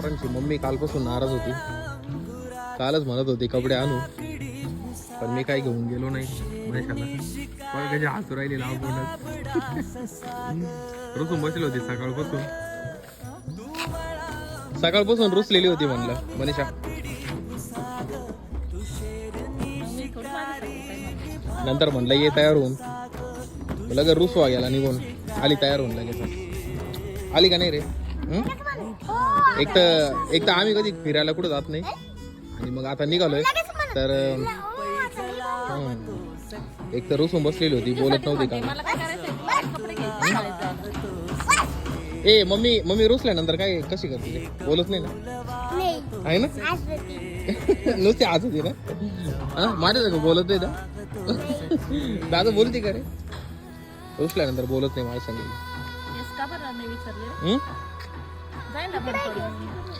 पोरांची मम्मी कालपासून नाराज होती. कालच म्हणत होती कपडे आणू, पण मी काही घेऊन गेलो नाही महेशाला. पण कशी हसू राहिली लावूनच. रुसून बसली होती सकाळपासून रुसलेली होती म्हणलं मनीषा. नंतर म्हणलं ये तयार होऊन, लगेच रुसवा गेला निघून. आली तयार होऊन लगेच. आली का नाही रे? एक तर आम्ही कधी फिरायला कुठं जात नाही, आणि मग आता निघालोय तर एक तर रुसून बसलेली होती, बोलत नव्हती का. ए मम्मी रुसल्यानंतर काय कशी करते? बोलत नाही ना? आहे ना? नुसते आज होती ना? हा माझ्या सगळं बोलत नाही ना? दादा बोलते का रे? रुसल्यानंतर बोलत नाही माझ्या संग.